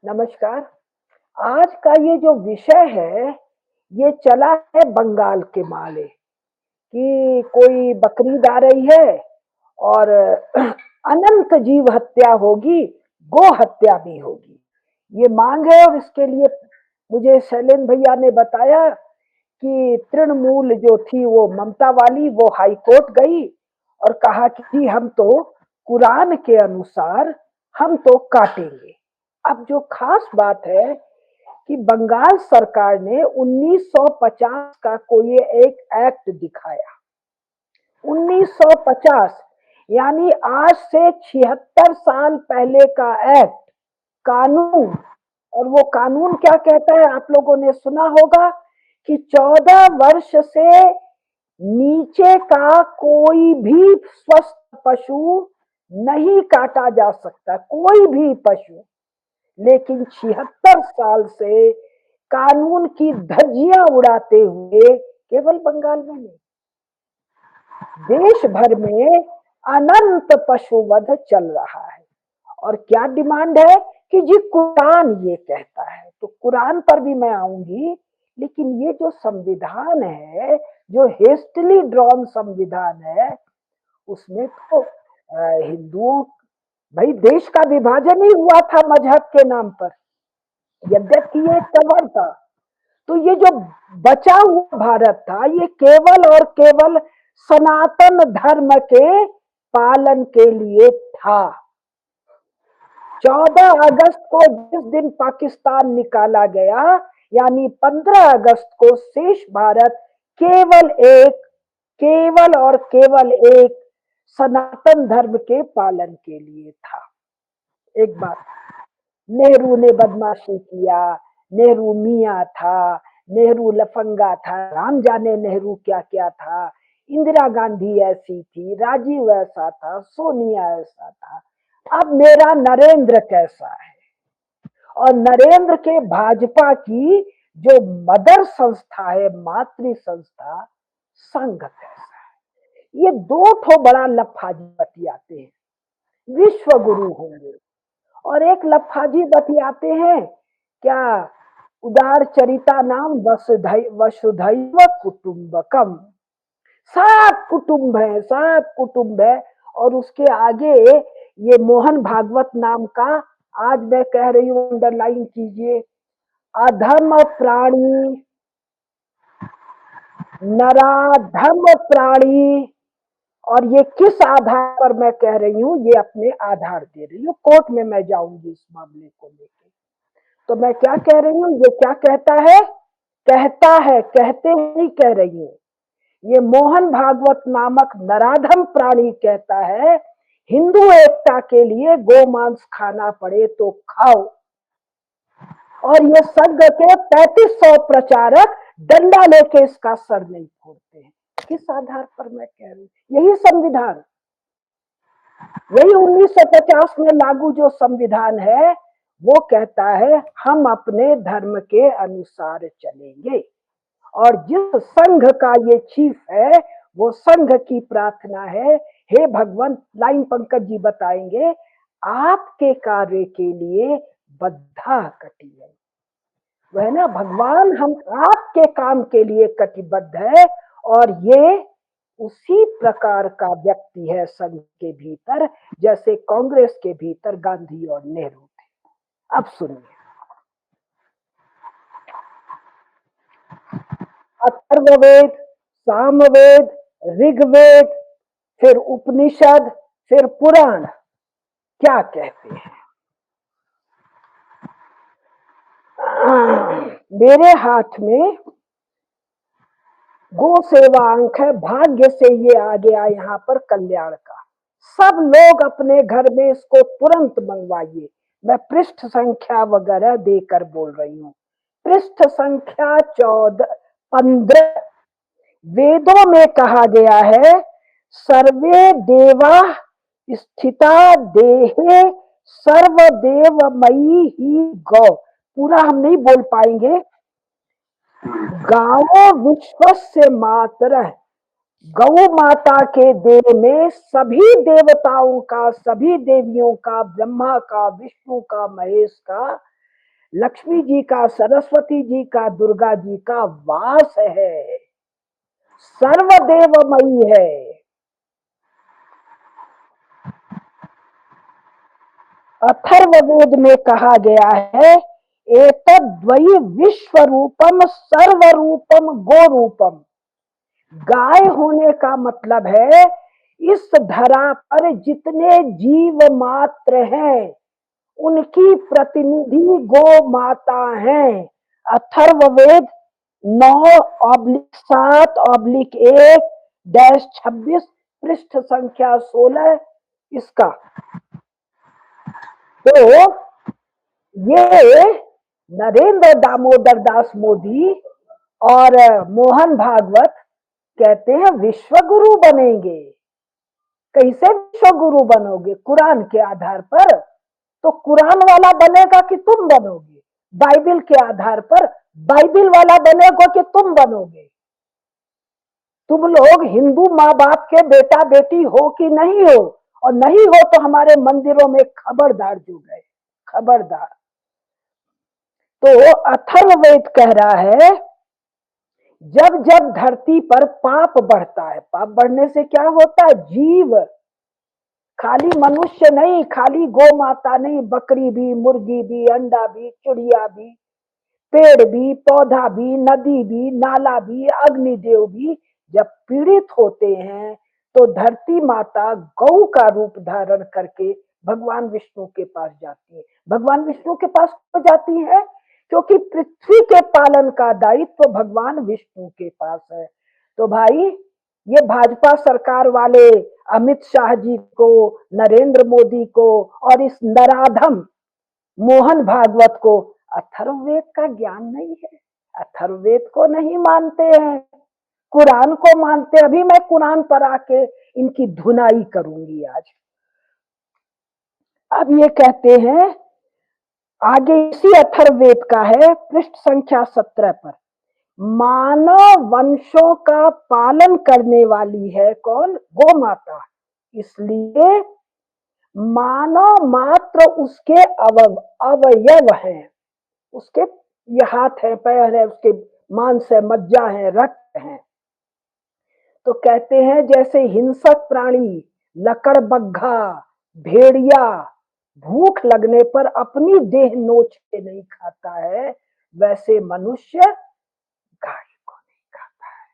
नमस्कार। आज का ये जो विषय है, ये चला है बंगाल के माले कि कोई बकरीद आ रही है और अनंत जीव हत्या होगी, गो हत्या भी होगी। ये मांग है और इसके लिए मुझे शैलेंद्र भैया ने बताया कि तृणमूल जो थी वो ममता वाली वो हाई कोर्ट गई और कहा कि हम तो कुरान के अनुसार हम तो काटेंगे। अब जो खास बात है कि बंगाल सरकार ने 1950 का कोई एक एक्ट दिखाया। 1950 यानी आज से 76 साल पहले का एक्ट, कानून। और वो कानून क्या कहता है आप लोगों ने सुना होगा कि 14 वर्ष से नीचे का कोई भी स्वस्थ पशु नहीं काटा जा सकता, कोई भी पशु। लेकिन 76 साल से कानून की धज्जियां उड़ाते हुए केवल बंगाल में नहीं, देश भर में अनंत पशुवध चल रहा है। और क्या डिमांड है कि जी कुरान ये कहता है, तो कुरान पर भी मैं आऊंगी। लेकिन ये जो संविधान है, जो हेस्टली ड्रॉन संविधान है, उसमें तो हिंदुओं, भाई देश का विभाजन ही हुआ था मजहब के नाम पर, यद्यपि ये कवर था। तो ये जो बचा हुआ भारत था, ये केवल और केवल सनातन धर्म के पालन के लिए था। 14 अगस्त को जिस दिन पाकिस्तान निकाला गया, यानी 15 अगस्त को शेष भारत केवल एक, केवल और केवल एक सनातन धर्म के पालन के लिए था। एक बात, नेहरू ने बदमाशी किया, नेहरू मियाँ था, नेहरू लफंगा था, राम जाने नेहरू क्या क्या था, इंदिरा गांधी ऐसी थी, राजीव ऐसा था, सोनिया ऐसा था। अब मेरा नरेंद्र कैसा है, और नरेंद्र के भाजपा की जो मदर संस्था है, मातृ संस्था, संघ कैसा है। ये दो ठो बड़ा लफाजी बतियाते हैं, विश्व गुरु होंगे। और एक लफाजी बतियाते हैं क्या, उदार चरिता नाम वसुधैव वसुधैव कुटुंबकम। सात कुटुंब है, सात कुटुंब है। और उसके आगे ये मोहन भागवत नाम का, आज मैं कह रही हूं अंडरलाइन कीजिए, अधम प्राणी, नराधम प्राणी। और ये किस आधार पर मैं कह रही हूं, ये अपने आधार दे रही हूं, कोर्ट में मैं जाऊंगी इस मामले को लेकर। तो मैं क्या कह रही हूँ, ये क्या कहता है, कहता है, कहते नहीं कह रही हूँ। ये मोहन भागवत नामक नराधम प्राणी कहता है हिंदू एकता के लिए गोमांस खाना पड़े तो खाओ। और ये संघ के 3500 प्रचारक डंडा लेके इसका सर नहीं फोड़ते हैं। किस आधार पर मैं कह रही हूँ, यही संविधान, यही 1950 में लागू जो संविधान है, वो कहता है हम अपने धर्म के अनुसार चलेंगे। और जिस संघ का ये चीफ है, वो संघ की प्रार्थना है, हे भगवान, लाइन पंकज जी बताएंगे, आपके कार्य के लिए बद्धा कटी है। वह ना भगवान, हम आपके काम के लिए कटिबद्ध है। और ये उसी प्रकार का व्यक्ति है संघ के भीतर, जैसे कांग्रेस के भीतर गांधी और नेहरू थे। अब सुनिए, अथर्ववेद, सामवेद, ऋग्वेद, फिर उपनिषद, फिर पुराण क्या कहते हैं। मेरे हाथ में गो सेवा अंक है, भाग्य से ये आ गया यहाँ पर कल्याण का। सब लोग अपने घर में इसको तुरंत मंगवाइए। मैं पृष्ठ संख्या वगैरह देकर बोल रही हूँ। पृष्ठ संख्या 15 वेदों में कहा गया है, सर्वे देवा स्थिता देहे सर्वदेवमयी ही गौ। पूरा हम नहीं बोल पाएंगे। गावो विश्वस्य मातर, गौ माता के देह में सभी देवताओं का, सभी देवियों का, ब्रह्मा का, विष्णु का, महेश का लक्ष्मी जी का, सरस्वती जी का, दुर्गा जी का वास है, सर्वदेवमयी है। अथर्ववेद में कहा गया है, एतद्वयि विश्व रूपम सर्वरूपम गोरूपम। गाय होने का मतलब है इस धरा पर जितने जीव मात्र हैं उनकी प्रतिनिधि गो माता है। अथर्ववेद 9/7/1-26 पृष्ठ संख्या 16 इसका। तो ये नरेंद्र दामोदर दास मोदी और मोहन भागवत कहते हैं विश्व गुरु बनेंगे। कैसे विश्व गुरु बनोगे? कुरान के आधार पर। तो कुरान वाला बनेगा कि तुम बनोगे? बाइबिल के आधार पर बाइबिल वाला बनेगा कि तुम बनोगे? तुम लोग हिंदू माँ बाप के बेटा बेटी हो कि नहीं हो? और नहीं हो तो हमारे मंदिरों में खबरदार जो गए, खबरदार। तो अथर्ववेद कह रहा है जब जब धरती पर पाप बढ़ता है, पाप बढ़ने से क्या होता है? जीव, खाली मनुष्य नहीं, खाली गौ माता नहीं, बकरी भी, मुर्गी भी, अंडा भी, चिड़िया भी, पेड़ भी, पौधा भी, नदी भी, नाला भी, अग्निदेव भी जब पीड़ित होते हैं तो धरती माता गौ का रूप धारण करके भगवान विष्णु के पास जाती है। भगवान विष्णु के पास क्यों जाती है? क्योंकि पृथ्वी के पालन का दायित्व भगवान विष्णु के पास है। तो भाई ये भाजपा सरकार वाले अमित शाह जी को, नरेंद्र मोदी को और इस नराधम मोहन भागवत को अथर्ववेद का ज्ञान नहीं है, अथर्ववेद को नहीं मानते हैं, कुरान को मानते। अभी मैं कुरान पर आके इनकी धुनाई करूंगी आज। अब ये कहते हैं आगे, इसी अथर्ववेद का है पृष्ठ संख्या 17 पर, मानव वंशों का पालन करने वाली है कौन? गौ माता। इसलिए मानव मात्र उसके अवयव हैं, उसके ये हाथ है, पैर है, उसके मांस है, मज्जा है, रक्त है। तो कहते हैं जैसे हिंसक प्राणी लकड़बग्घा, भेड़िया भूख लगने पर अपनी देह नोच के नहीं खाता है, वैसे मनुष्य गाय को नहीं खाता है।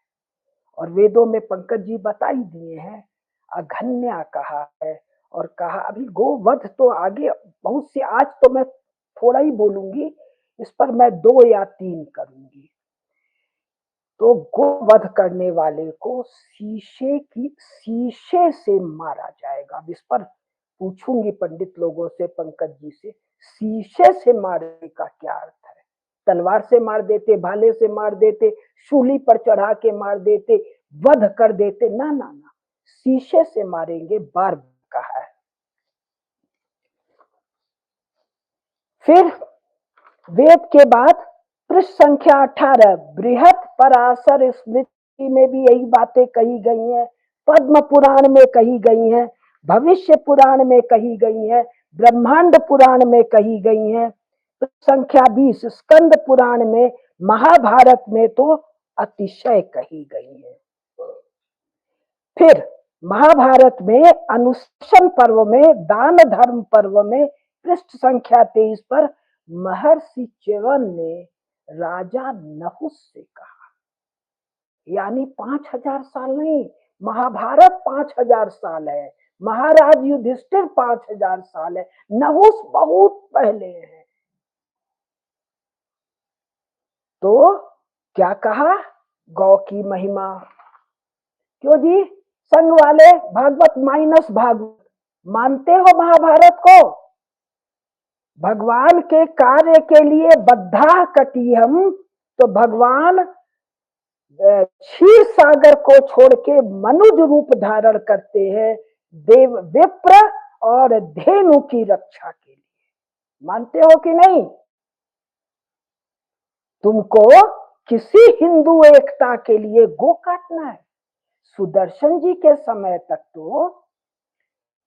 और वेदों में पंकज जी बता ही दिए हैं, अघन्या कहा है। और कहा अभी गोवध तो आगे बहुत सी, आज तो मैं थोड़ा ही बोलूंगी इस पर, मैं 2 या 3 करूंगी। तो गोवध करने वाले को शीशे से मारा जाएगा। अब इस पर पूछूंगी पंडित लोगों से, पंकज जी से, शीशे से मारने का क्या अर्थ है? तलवार से मार देते, भाले से मार देते, शूली पर चढ़ा के मार देते, वध कर देते? ना ना ना, शीशे से मारेंगे, बार कहा है। फिर वेद के बाद पृष्ठ संख्या 18 बृहत पराशर स्मृति में भी यही बातें कही गई हैं, पद्म पुराण में कही गई हैं, भविष्य पुराण में कही गई हैं, ब्रह्मांड पुराण में कही गई हैं, संख्या 20 स्कंद पुराण में, महाभारत में तो अतिशय कही गई है। फिर महाभारत में अनुशासन पर्व में, दान धर्म पर्व में पृष्ठ संख्या 23 पर महर्षि च्यवन ने राजा नहुस से कहा, यानी 5000 साल नहीं, महाभारत 5000 साल है, महाराज युधिष्ठिर 5000 साल है, नहुस बहुत पहले है। तो क्या कहा? गौ की महिमा। क्यों जी संघ वाले भागवत माइनस भागवत मानते हो महाभारत को? भगवान के कार्य के लिए बद्धा कटी हम, तो भगवान क्षीर सागर को छोड़ के मनुज रूप धारण करते हैं देव विप्र और धेनु की रक्षा के लिए। मानते हो कि नहीं? तुमको किसी हिंदू एकता के लिए गो काटना है। सुदर्शन जी के समय तक तो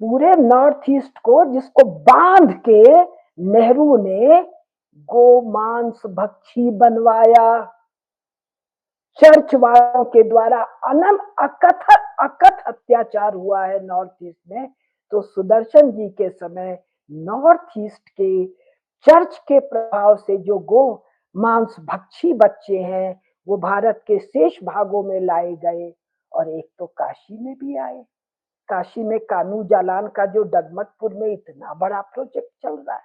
पूरे नॉर्थ ईस्ट को, जिसको बांध के नेहरू ने गो मांस भक्षी बनवाया चर्च वालों के द्वारा। अकथ अत्याचार हुआ है नॉर्थ ईस्ट में। तो सुदर्शन जी के समय नॉर्थ ईस्ट के चर्च के प्रभाव से जो गो मांस भक्षी बच्चे हैं वो भारत के शेष भागों में लाए गए, और एक तो काशी में भी आए। काशी में कानू जालान का जो डगमगपुर में इतना बड़ा प्रोजेक्ट चल रहा है,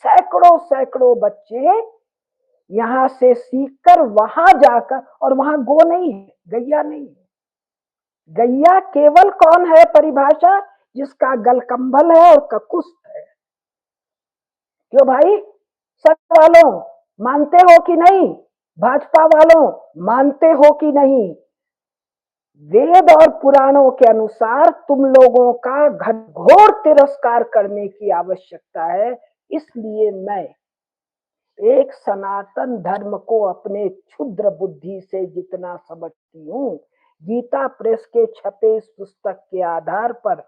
सैकड़ों सैकड़ों बच्चे यहाँ से सीखकर वहां जाकर, और वहां गो नहीं है, गैया नहीं है। गैया केवल कौन है परिभाषा? जिसका गलकंबल है और ककुस्त है। क्यों भाई, संघ वालों मानते हो कि नहीं? भाजपा वालों मानते हो कि नहीं? वेद और पुराणों के अनुसार तुम लोगों का घोर तिरस्कार करने की आवश्यकता है। इसलिए मैं एक सनातन धर्म को अपने क्षुद्र बुद्धि से जितना समझती हूँ, गीता प्रेस के छपे इस पुस्तक के आधार पर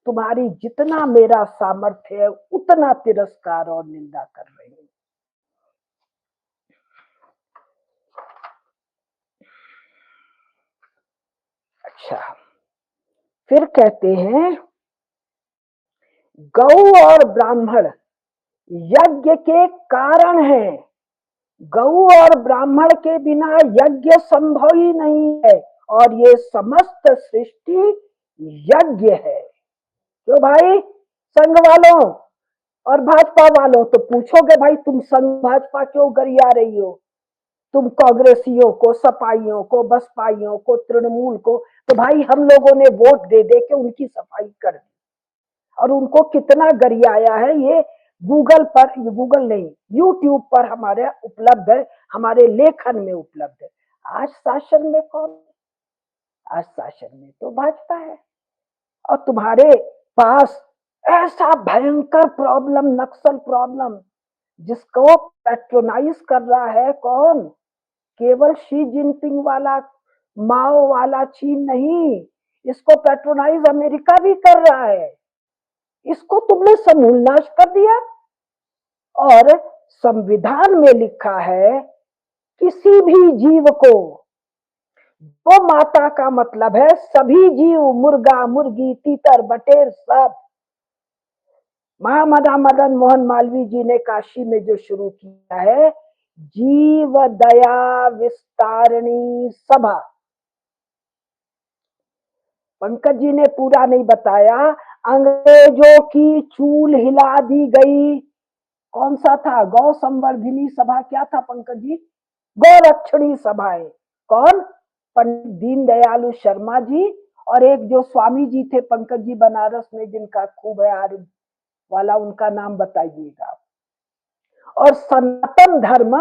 तुम्हारी जितना मेरा सामर्थ्य है उतना तिरस्कार और निंदा कर रही हूँ। अच्छा, फिर कहते हैं गौ और ब्राह्मण यज्ञ के कारण है। गौ और ब्राह्मण के बिना यज्ञ संभव ही नहीं है, और ये समस्त सृष्टि यज्ञ है। तो भाई संघ वालों और भाजपा वालों, तो पूछोगे भाई तुम संघ भाजपा क्यों गरिया रही हो? तुम कांग्रेसियों को, सपाइयों को, बसपाइयों को, तृणमूल को, तो भाई हम लोगों ने वोट दे दे के उनकी सफाई कर दी, और उनको कितना गरियाया है ये गूगल पर, गूगल नहीं, यूट्यूब पर हमारे उपलब्ध है, हमारे लेखन में उपलब्ध है। आज शासन में कौन? आज शासन में तो भाजपा है, और तुम्हारे पास ऐसा भयंकर प्रॉब्लम, नक्सल प्रॉब्लम, जिसको पेट्रोनाइज कर रहा है कौन? केवल शी जिनपिंग वाला, माओ वाला चीन नहीं, इसको पेट्रोनाइज अमेरिका भी कर रहा है। इसको तुमने समूल नाश कर दिया। और संविधान में लिखा है किसी भी जीव को, गो माता का मतलब है सभी जीव, मुर्गा मुर्गी तीतर बटेर सब। महामना मदन मोहन मालवीय जी ने काशी में जो शुरू किया है जीव दया विस्तारणी सभा, पंकज जी ने पूरा नहीं बताया। अंग्रेजों की चूल हिला दी गई। कौन सा था? गौ संवर्धिनी सभा। क्या था पंकज जी? गौरक्षणी सभाएं। कौन? पंडित दीनदयालु शर्मा जी, और एक जो स्वामी जी थे पंकज जी बनारस में, जिनका खूब है आर्य वाला, उनका नाम बताइएगा। और सनातन धर्म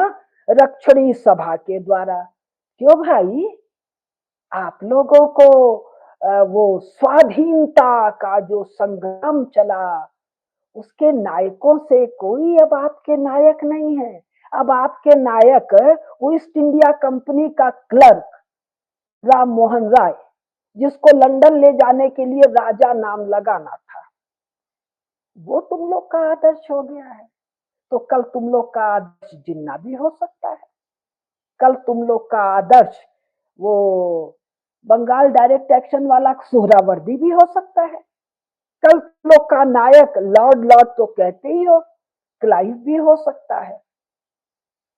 रक्षणी सभा के द्वारा। क्यों भाई, आप लोगों को वो स्वाधीनता का जो संग्राम चला, उसके नायकों से कोई अब आपके नायक नहीं है। अब आपके नायक ईस्ट इंडिया कंपनी का क्लर्क राम मोहन राय, जिसको लंदन ले जाने के लिए राजा नाम लगाना था, वो तुम लोग का आदर्श हो गया है। तो कल तुम लोग का आदर्श जिन्ना भी हो सकता है। कल तुम लोग का आदर्श वो बंगाल डायरेक्ट एक्शन वाला सुहरावर्दी भी हो सकता है। कल तुम लोग का नायक लॉर्ड लॉर्ड तो कहते ही हो, क्लाइव भी हो सकता है,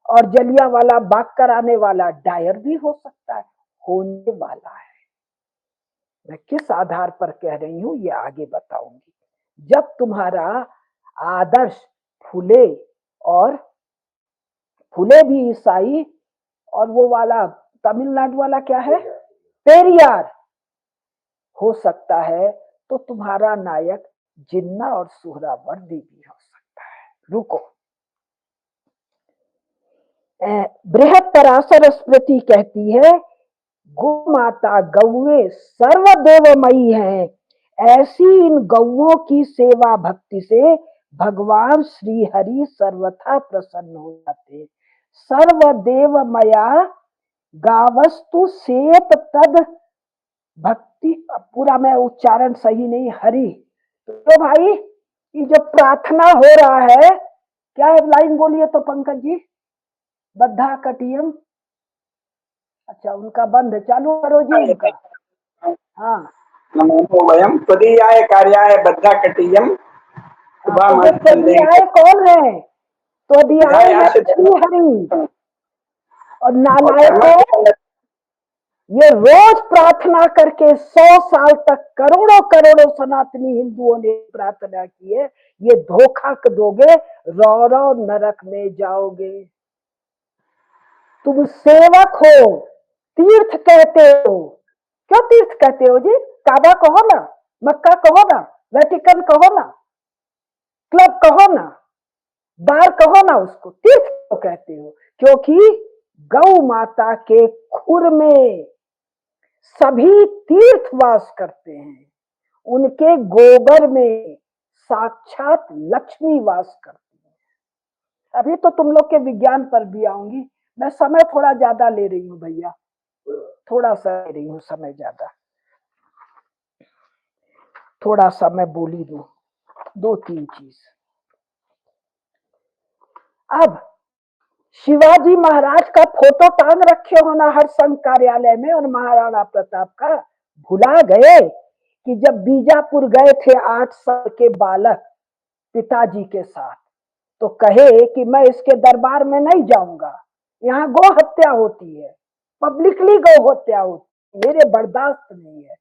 और जलियांवाला बाग कराने वाला डायर भी हो सकता है। होने वाला है। मैं किस आधार पर कह रही हूं ये आगे बताऊंगी। जब तुम्हारा आदर्श फूले, और फूले भी ईसाई, और वो वाला तमिलनाडु वाला क्या है, पेरियार हो सकता है, तो तुम्हारा नायक जिन्ना और सुहरावर्दी भी हो सकता है। रुको, बृहद पराशर स्मृति कहती है गौ माता गौए सर्वदेवमयी हैं। ऐसी इन गौओं की सेवा भक्ति से भगवान श्री हरि सर्वथा प्रसन्न हो जाते। सर्वदेवमया गावस्तु सेत तद भक्ति, पूरा मैं उच्चारण सही नहीं, हरि। तो भाई ये जो प्रार्थना हो रहा है क्या है लाइन बोलिए तो पंकज जी। बद्धा कटियम, अच्छा उनका बंद, चालू करो जी उनका। हाँ नमो वयम त्वदीयाय कार्याय बद्धा कटियम हाँ, तो वो त्वदीयाय कौन है? त्वदीयाय है श्री हरि। और नालायकों, ये रोज प्रार्थना करके 100 साल तक करोड़ों करोड़ों सनातनी हिंदुओं ने प्रार्थना की है, ये धोखा दोगे, रौ रौ नरक में जाओगे। तुम सेवक हो, तीर्थ कहते हो। क्यों तीर्थ कहते हो जी? काबा कहो ना, मक्का कहो ना, वेटिकन कहो ना, क्लब कहो ना, बार कहो ना, उसको तीर्थ क्यों कहते हो? क्योंकि गौ माता के खुर में सभी तीर्थ वास करते हैं, उनके गोबर में साक्षात लक्ष्मी वास करती है। अभी तो तुम लोग के विज्ञान पर भी आऊंगी, मैं समय थोड़ा ज्यादा ले रही हूँ भैया, थोड़ा सा ले रही हूँ समय ज्यादा, थोड़ा सा मैं बोली दूं 2-3 चीज। अब शिवाजी महाराज का फोटो टांग रखे हो ना हर संघ कार्यालय में, और महाराणा प्रताप का भुला गए कि जब बीजापुर गए थे 8 साल के बालक पिताजी के साथ, तो कहे कि मैं इसके दरबार में नहीं जाऊंगा, यहाँ गौ हत्या होती है, पब्लिकली गौ हत्या होती है, मेरे बर्दाश्त नहीं है।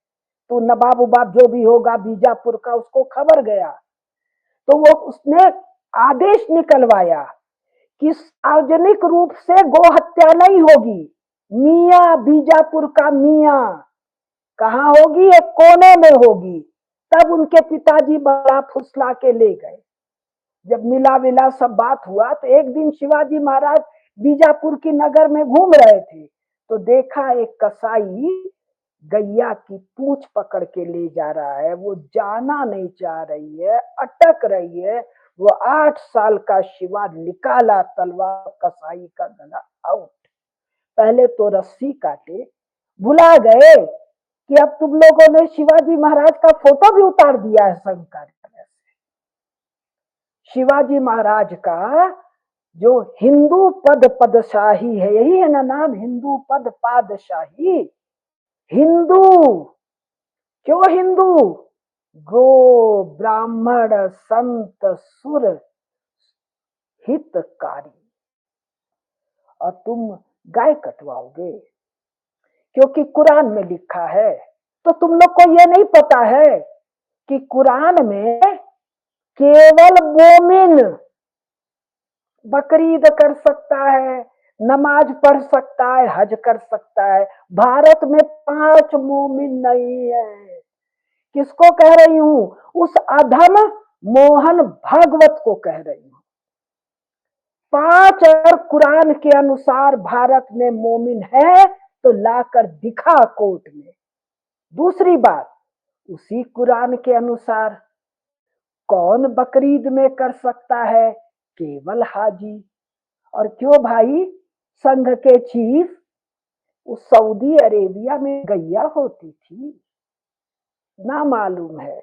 तो नवाब उबाब जो भी होगा बीजापुर का, उसको खबर गया, तो वो उसने आदेश निकलवाया कि सार्वजनिक रूप से गौ हत्या नहीं होगी। मियाँ बीजापुर का मियाँ कहाँ होगी? एक कोने में होगी। तब उनके पिताजी बड़ा फुसला के ले गए। जब मिला विला सब बात हुआ, तो एक दिन शिवाजी महाराज बीजापुर की नगर में घूम रहे थे, तो देखा एक कसाई गैया की पूंछ पकड़ के ले जा रहा है, वो जाना नहीं चाह रही है, अटक रही है। वो 8 साल का शिवा निकाला तलवार, कसाई का गला आउट। पहले तो रस्सी काटे, भुला गए कि अब तुम लोगों ने शिवाजी महाराज का फोटो भी उतार दिया है संघ कार्यालय से। शिवाजी महाराज का जो हिंदू पद पदशाही है, यही है ना नाम, हिंदू पद पादशाही। हिंदू क्यों हिंदू? गो ब्राह्मण संत सुर हितकारी। और तुम गाय कटवाओगे क्योंकि कुरान में लिखा है। तो तुम लोग को ये नहीं पता है कि कुरान में केवल मोमिन बकरीद कर सकता है, नमाज पढ़ सकता है, हज कर सकता है। भारत में 5 मोमिन नहीं है। किसको कह रही हूं? उस अधम मोहन भागवत को कह रही हूं। 5 अगर कुरान के अनुसार भारत में मोमिन है तो लाकर दिखा कोर्ट में। दूसरी बात, उसी कुरान के अनुसार कौन बकरीद में कर सकता है? केवल हाजी। और क्यों भाई? संघ के चीफ उस सऊदी अरेबिया में गैया होती थी, ना मालूम है,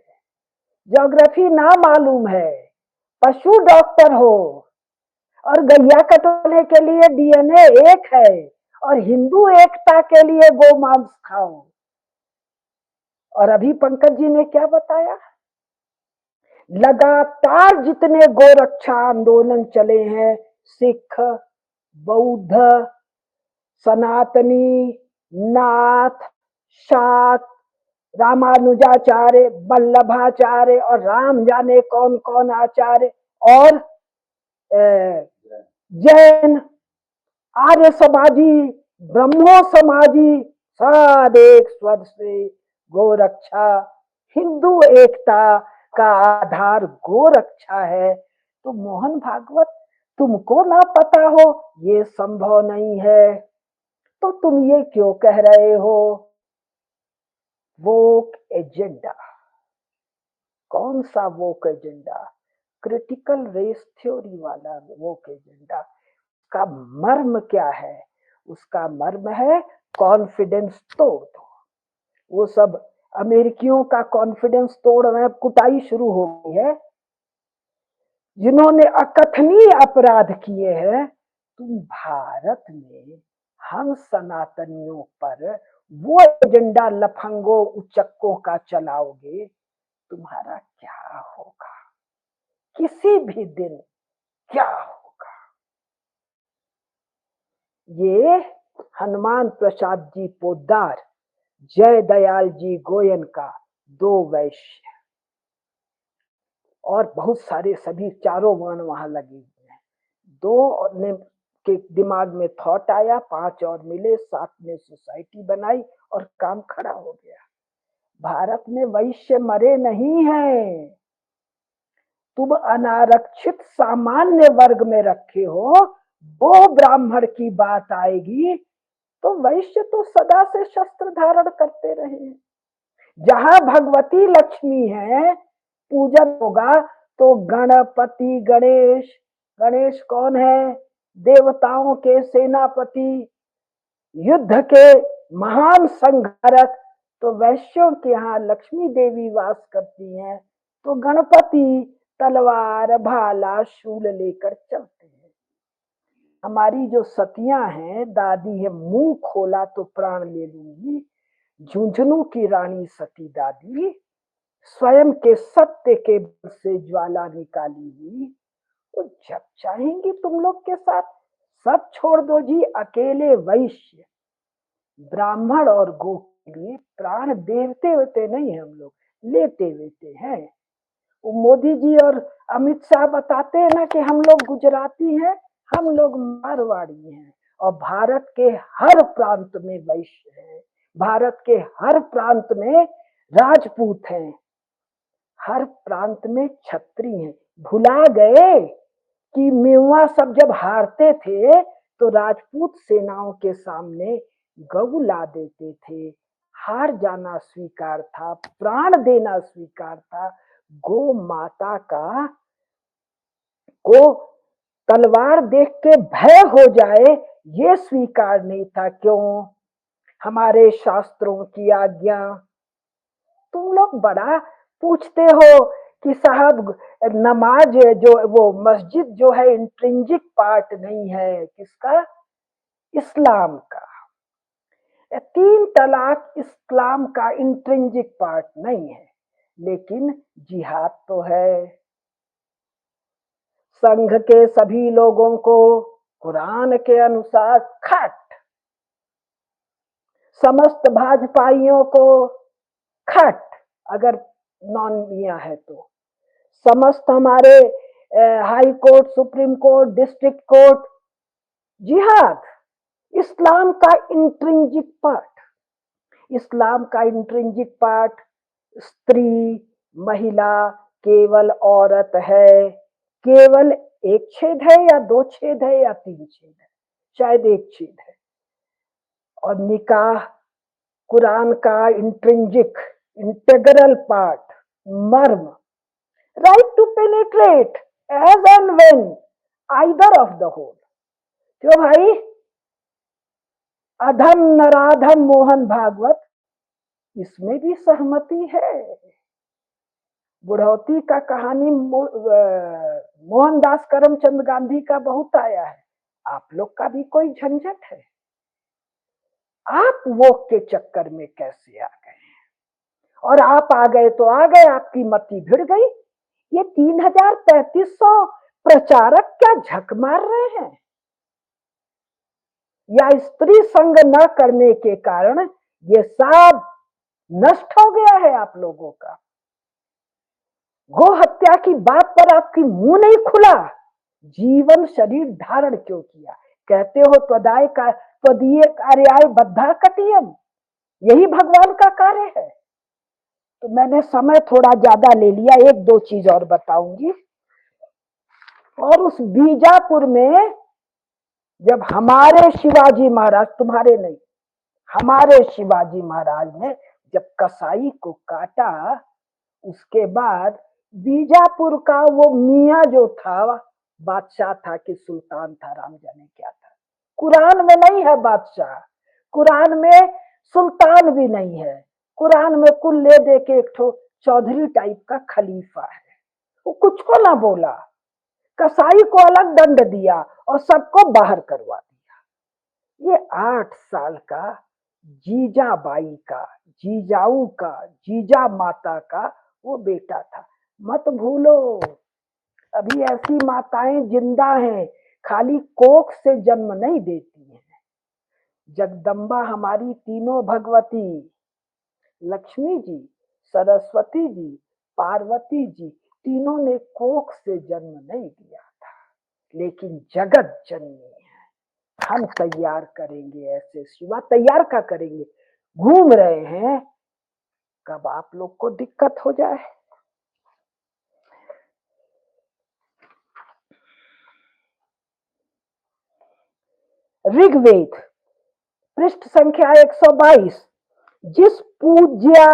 ज्योग्राफी ना मालूम है, पशु डॉक्टर हो, और गैया कटवाने के लिए डीएनए एक है, और हिंदू एकता के लिए गो मांस खाओ। और अभी पंकज जी ने क्या बताया? लगातार जितने गोरक्षा आंदोलन चले हैं, सिख, बौद्ध, सनातनी, नाथ, शाक्त, रामानुजाचार्य, वल्लभाचार्य, और राम जाने कौन कौन आचार्य, और जैन, आर्य समाजी, ब्रह्मो समाजी, सब एक स्वर से गोरक्षा। हिंदू एकता का आधार गोरक्षा है। तो मोहन भागवत, तुमको ना पता हो ये संभव नहीं है, तो तुम ये क्यों कह रहे हो? वोक एजेंडा। कौन सा वोक एजेंडा? क्रिटिकल रेस थ्योरी वाला वोक एजेंडा। का मर्म क्या है? उसका मर्म है कॉन्फिडेंस तोड़ दो। वो सब अमेरिकियों का कॉन्फिडेंस तोड़ रहे हैं, कुटाई शुरू हो गई है। जिन्होंने अकथनीय अपराध किए हैं, तुम भारत में हम सनातनियों पर वो एजेंडा लफंगों उचक्कों का चलाओगे, तुम्हारा क्या होगा? किसी भी दिन क्या होगा? ये हनुमान प्रसाद जी पोद्दार, जय दयाल जी गोयन का दो वैश्य और बहुत सारे सभी चारों वर्ण वहां लगे हुए हैं। दो ने के दिमाग में थॉट आया, 5 और मिले, 7 ने सोसाइटी बनाई और काम खड़ा हो गया। भारत में वैश्य मरे नहीं हैं। तुम अनारक्षित सामान्य वर्ग में रखे हो, वो ब्राह्मण की बात आएगी तो वैश्य तो सदा से शस्त्र धारण करते रहे। जहां भगवती लक्ष्मी है, पूजन होगा तो गणपति गणेश। गणेश कौन है? देवताओं के सेनापति, युद्ध के महान संहारक। तो वैश्यों के यहाँ लक्ष्मी देवी वास करती हैं, तो गणपति तलवार भाला शूल लेकर चलते हैं। हमारी जो सतियां हैं, दादी है, मुंह खोला तो प्राण ले लूंगी, झुंझुनू की रानी सती दादी स्वयं के सत्य के बल से ज्वाला निकाली हुई, तो जब चाहेंगी तुम लोग के साथ सब छोड़ दो जी। अकेले वैश्य, ब्राह्मण और गो के लिए प्राण देते होते नहीं है, हम लोग लेते हुए हैं। वो मोदी जी और अमित शाह बताते हैं ना कि हम लोग गुजराती हैं, हम लोग मारवाड़ी हैं, और भारत के हर प्रांत में वैश्य है, भारत के हर प्रांत में राजपूत हैं, हर प्रांत में छत्री हैं। भुला गए कि मेवा सब जब हारते थे तो राजपूत सेनाओं के सामने गऊ ला देते थे। हार जाना स्वीकार था, प्राण देना स्वीकार था। गो माता का को तलवार देख के भय हो जाए ये स्वीकार नहीं था। क्यों? हमारे शास्त्रों की आज्ञा। तुम लोग बड़ा पूछते हो कि साहब नमाज जो वो मस्जिद जो है इंट्रिंजिक पार्ट नहीं है, किसका? इस्लाम का। 3 तलाक इस्लाम का इंट्रिंजिक पार्ट नहीं है, लेकिन जिहाद तो है। संघ के सभी लोगों को कुरान के अनुसार खट, समस्त भाजपाइयों को खट, अगर नॉन मिया है तो, समस्त हमारे high court, supreme court, district court, जिहाद इस्लाम का इंट्रिंजिक पार्ट। इस्लाम का इंट्रिंजिक पार्ट स्त्री, महिला, केवल औरत है। केवल एक छेद है या 2 छेद है या 3 छेद है? शायद एक छेद है। और निकाह कुरान का इंट्रिंजिक इंटेग्रल पार्ट, मर्म, right to penetrate as and when either of the whole. क्यों भाई? अधम नराधम मोहन भागवत, इसमें भी सहमति है। बुढ़ौती का कहानी मोहनदास करमचंद गांधी का बहुत आया है। आप लोग का भी कोई झंझट है? आप वो के चक्कर में कैसे आ गए? और आप आ गए तो आ गए, आपकी मति भिड़ गई। ये 3300 प्रचारक क्या झक मार रहे हैं? या स्त्री संग न करने के कारण ये सब नष्ट हो गया है आप लोगों का? गो हत्या की बात पर आपकी मुंह नहीं खुला। जीवन शरीर धारण क्यों किया? कहते हो त्वदाय का त्वदीय कार्याय बद्धा कटियम, यही भगवान का कार्य है। तो मैंने समय थोड़ा ज्यादा ले लिया, 1-2 चीज और बताऊंगी। और उस बीजापुर में जब हमारे शिवाजी महाराज, तुम्हारे नहीं, हमारे शिवाजी महाराज ने जब कसाई को काटा, उसके बाद बीजापुर का वो मियाँ जो था, बादशाह था कि सुल्तान था, राम जाने क्या था। कुरान में नहीं है बादशाह, कुरान में सुल्तान भी नहीं है, कुरान में कुल ले दे के एक ठो चौधरी टाइप का खलीफा है। वो कुछ को ना बोला, कसाई को अलग दंड दिया और सबको बाहर करवा दिया। ये 8 साल का जीजाबाई का, जीजाऊ का, जीजा माता का वो बेटा था। मत भूलो, अभी ऐसी माताएं जिंदा हैं, खाली कोख से जन्म नहीं देती हैं। जगदम्बा हमारी तीनों भगवती, लक्ष्मी जी, सरस्वती जी, पार्वती जी, तीनों ने कोख से जन्म नहीं दिया था, लेकिन जगत जननी है। हम तैयार करेंगे ऐसे शिवा, तैयार क्या करेंगे, घूम रहे हैं, कब आप लोग को दिक्कत हो जाए। ऋग्वेद पृष्ठ संख्या 122, जिस पूज्या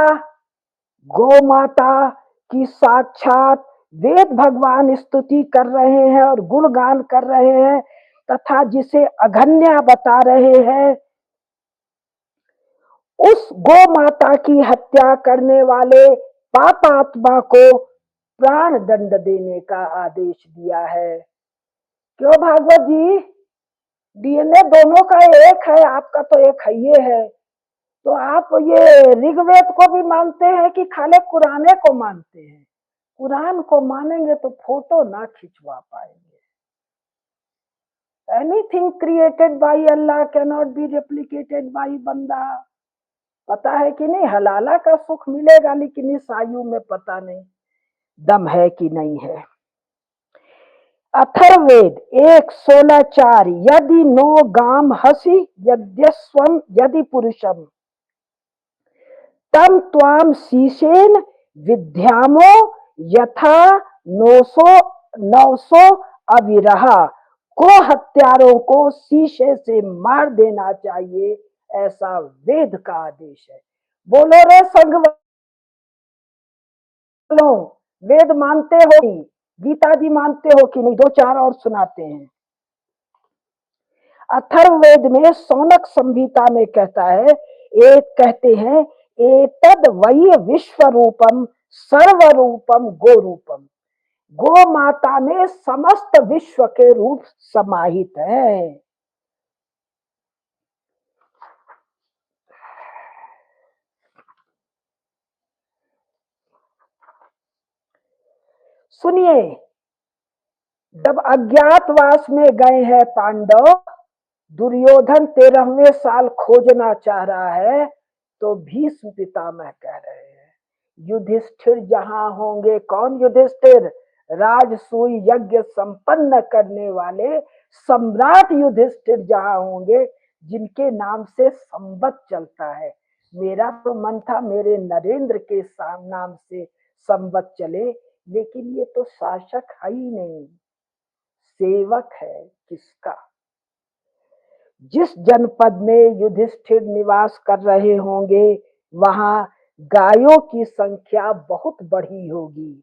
गौ माता की साक्षात वेद भगवान स्तुति कर रहे हैं और गुणगान कर रहे हैं तथा जिसे अघन्या बता रहे हैं, उस गौ माता की हत्या करने वाले पापात्मा को प्राण दंड देने का आदेश दिया है। क्यों भागवत जी, डीएनए दोनों का एक है, आपका तो एक है है, तो आप ये ऋग्वेद को भी मानते हैं कि खाली कुराने को मानते हैं? कुरान को मानेंगे तो फोटो ना खिंचवा पाएंगे। Anything created by Allah can not be replicated by बंदा। पता है कि नहीं, हलाला का सुख मिलेगा लेकिन इस आयु में पता नहीं दम है कि नहीं है। अथर्ववेद 1:16-4, यदि नो गाम हसी यद्यस्वम यदि पुरुषम तम त्वाम शीशेन विद्यामो यथा 900 अविरहा। को हत्यारों को शीशे से मार देना चाहिए, ऐसा वेद का आदेश है। बोलो रे संघ वालों, वेद मानते हो, गीता जी मानते हो कि नहीं? 2-4 और सुनाते हैं। अथर्ववेद में सौनक संहिता में कहता है, एक कहते हैं एतद वही विश्व रूपम सर्वरूपम गो रूपम। गो माता में समस्त विश्व के रूप समाहित है। सुनिए, जब अज्ञातवास में गए हैं पांडव, दुर्योधन 13वें साल खोजना चाह रहा है, तो भीष्म पितामह कह रहे हैं युधिष्ठिर जहां होंगे, कौन युधिष्ठिर? राजसूय यज्ञ संपन्न करने वाले सम्राट युधिष्ठिर जहां होंगे, जिनके नाम से संवत चलता है। मेरा तो मन था मेरे नरेंद्र के नाम से संवत चले, लेकिन ये तो शासक है ही नहीं, सेवक है किसका? जिस जनपद में युधिष्ठिर निवास कर रहे होंगे, वहां गायों की संख्या बहुत बढ़ी होगी।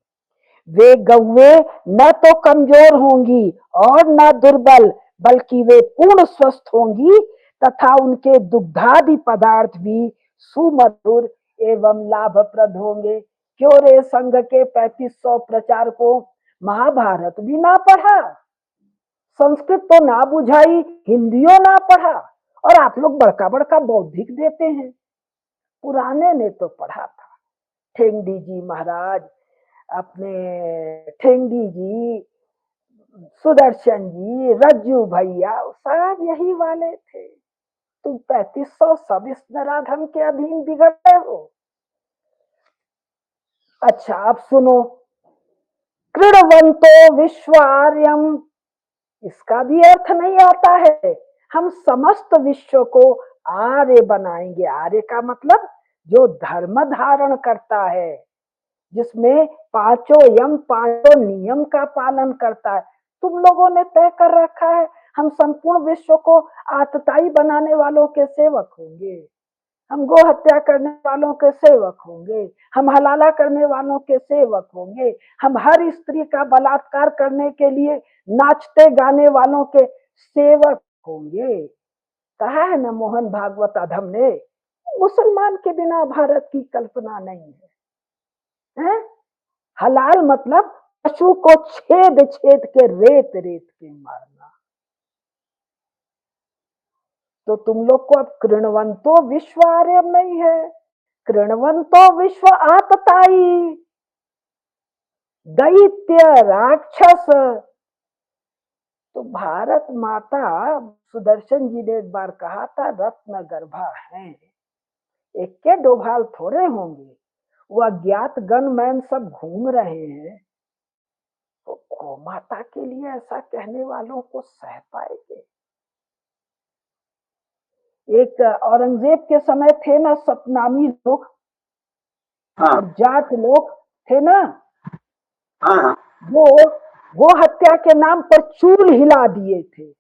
वे गौवे न तो कमजोर होंगी और न दुर्बल, बल्कि वे पूर्ण स्वस्थ होंगी तथा उनके दुग्धादि पदार्थ भी सुमधुर एवं लाभप्रद होंगे। क्यों रे संघ के 3500 प्रचारकों, महाभारत भी ना पढ़ा, संस्कृत तो ना बुझाई, हिंदियों ना पढ़ा, और आप लोग बड़का बड़का बौद्धिक देते हैं। पुराने ने तो पढ़ा था। ठेंगड़ी जी महाराज, अपने ठेंगड़ी जी, सुदर्शन जी, रज्जू भैया, सब यही वाले थे। तुम 3500 सब इस नराधम के अधीन बिगड़े हो। अच्छा, अब सुनो, कृणवंतो विश्व आर्यम, इसका भी अर्थ नहीं आता है हम समस्त विश्व को आर्य बनाएंगे। आर्य का मतलब जो धर्म धारण करता है, जिसमें पांचों यम पांचों नियम का पालन करता है। तुम लोगों ने तय कर रखा है हम संपूर्ण विश्व को आतताई बनाने वालों के सेवक होंगे, हम गो हत्या करने वालों के सेवक होंगे, हम हलाला करने वालों के सेवक होंगे, हम हर स्त्री का बलात्कार करने के लिए नाचते गाने वालों के सेवक होंगे। कहा है ना मोहन भागवत अधम ने, मुसलमान के बिना भारत की कल्पना नहीं है, है? हलाल मतलब पशु को छेद छेद के रेत रेत के मारना। तो तुम लोग को अब कृणवंतो विश्व आर्यम नहीं है, कृणवंतो विश्व आतताई, दैत्य राक्षस। तो भारत माता, सुदर्शन जी ने एक बार कहा था, रत्न गर्भा है, एक के दो भाल थोड़े होंगे। वो अज्ञात गनमैन सब घूम रहे हैं, तो गौ माता के लिए ऐसा कहने वालों को सह पाएंगे? एक औरंगजेब के समय थे ना सतनामी लोग, हाँ और जाट लोग थे ना, हाँ वो गो हत्या के नाम पर चूल हिला दिए थे।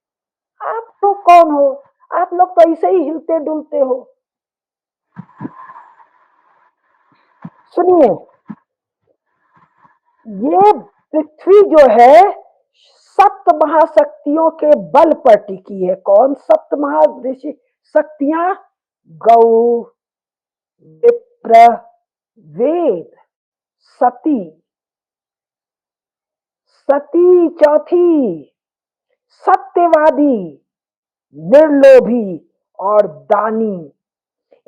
आप लोग कौन हो? आप लोग तो ऐसे ही हिलते डुलते हो। सुनिए, ये पृथ्वी जो है सप्त महाशक्तियों के बल पर टिकी है। कौन सप्त महाऋषि शक्तियां? गौ, विप्र, वेद, सती, सती चौथी, सत्यवादी, निर्लोभी और दानी।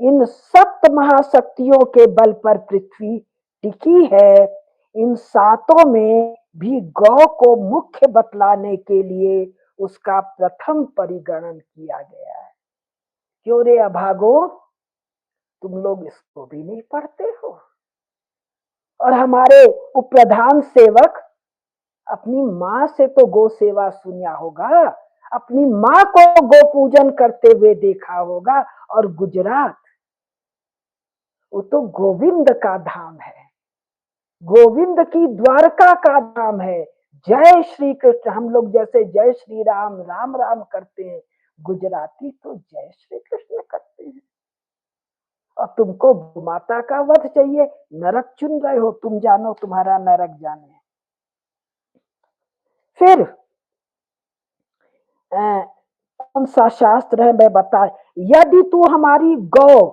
इन सप्त महाशक्तियों के बल पर पृथ्वी टिकी है। इन सातों में भी गौ को मुख्य बतलाने के लिए उसका प्रथम परिगणन किया गया है। क्यों रे अभागो, तुम लोग इसको भी नहीं पढ़ते हो? और हमारे उपप्रधान सेवक अपनी माँ से तो गो सेवा सुना होगा, अपनी माँ को गो पूजन करते हुए देखा होगा। और गुजरात, वो तो गोविंद का धाम है, गोविंद की द्वारका का धाम है। जय श्री कृष्ण, हम लोग जैसे जय श्री राम राम राम करते हैं, गुजराती तो जय श्री कृष्ण करते हैं। और तुमको माता का वध चाहिए, नरक चुन रहे हो, तुम जानो तुम्हारा नरक जाने। फिर कौन सा शास्त्र है मैं बता, यदि तू हमारी गौ,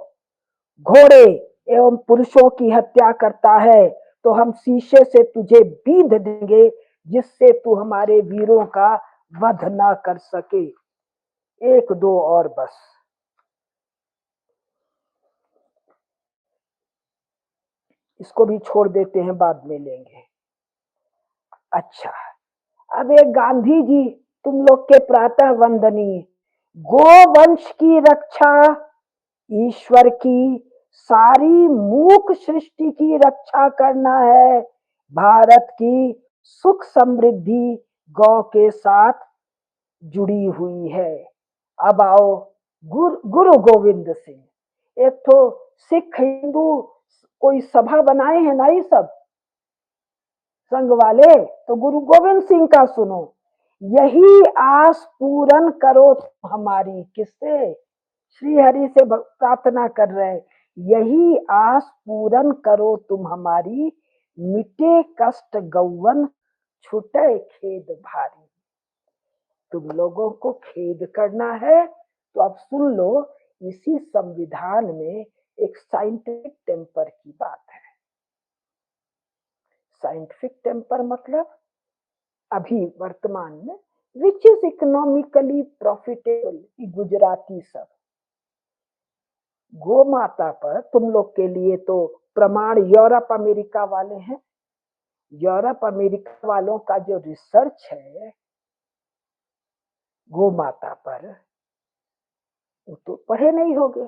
घोड़े एवं पुरुषों की हत्या करता है तो हम शीशे से तुझे बींध देंगे, जिससे तू हमारे वीरों का वध न कर सके। एक दो और बस। इसको भी छोड़ देते हैं, बाद में लेंगे। अच्छा, अब एक गांधी जी, तुम लोग के प्रातः वंदनीय, गोवंश की रक्षा, ईश्वर की सारी मूक सृष्टि की रक्षा करना है। भारत की सुख समृद्धि गौ के साथ जुड़ी हुई है। अब आओ गुरु गोविंद सिंह। एक तो सिख हिंदू कोई सभा बनाए हैं ना, ये सब संघ वाले, तो गुरु गोविंद सिंह का सुनो। यही आस पूरन करो हमारी, किससे? श्री हरि से प्रार्थना कर रहे, यही आस पूरन करो तुम हमारी, मिटे कष्ट गौवन छूटे खेद भारी। तुम लोगों को खेद करना है तो अब सुन लो, इसी संविधान में एक साइंटिफिक टेम्पर की बात है। साइंटिफिक टेम्पर मतलब अभी वर्तमान में which is economically profitable, Gujarati सब गो माता पर। तुम लोग के लिए तो प्रमाण यूरोप अमेरिका वाले हैं। यूरोप अमेरिका वालों का जो रिसर्च है गो माता पर, वो तो पढ़े नहीं होगे।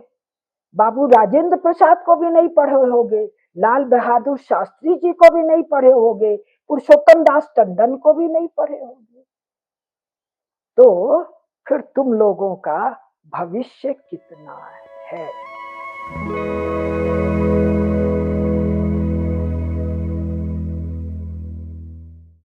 बाबू राजेंद्र प्रसाद को भी नहीं पढ़े होगे, लाल बहादुर शास्त्री जी को भी नहीं पढ़े होगे, पुरुषोत्तम दास टंडन को भी नहीं पढ़े होगे। तो फिर तुम लोगों का भविष्य कितना है?